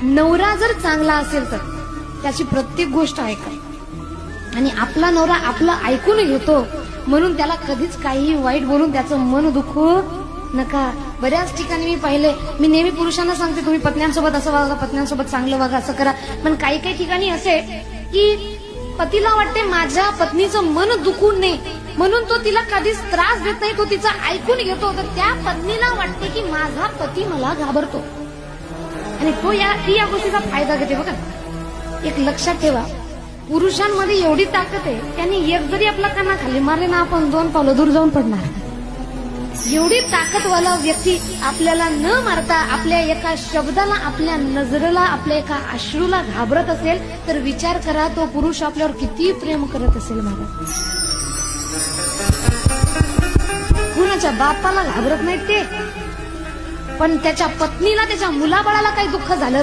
नवरा जर चांगला असेल तर त्याची प्रत्येक गोष्ट ऐका, आणि आपला नवरा आपलं ऐकून घेतो म्हणून त्याला कधीच काही वाईट बोलून त्याचं मन दुखू नका. बऱ्याच ठिकाणी मी पाहिले, मी नेहमी पुरुषांना सांगते तुम्ही पत्न्यांसोबत असं वागा, पत्न्यांसोबत चांगलं वागा, असं करा. पण काही काही ठिकाणी असे की पतीला वाटते माझ्या पत्नीचं मन दुखू नये म्हणून तो तिला कधीच त्रास देत नाही, तो तिचं ऐकून घेतो. तर त्या पत्नीला वाटते की माझा पती मला घाबरतो आणि ती या गोष्टीचा फायदा घेते. बघा, एक लक्षात ठेवा, पुरुषांमध्ये एवढी ताकद आहे, त्यांनी एक जरी आपला काना खाली मारले ना, आपण 2 पावलं दूर जाऊन पडणार. एवढी ताकदवाला व्यक्ती आपल्याला न मारता आपल्या एका शब्दाला, आपल्या नजरेला, आपल्या एका अश्रूला घाबरत असेल तर विचार करा तो पुरुष आपल्यावर किती प्रेम करत असेल. मला कुणाच्या बापाला घाबरत नाहीत ते, पण त्याच्या पत्नीला, त्याच्या मुलाबाळाला काही दुःख झालं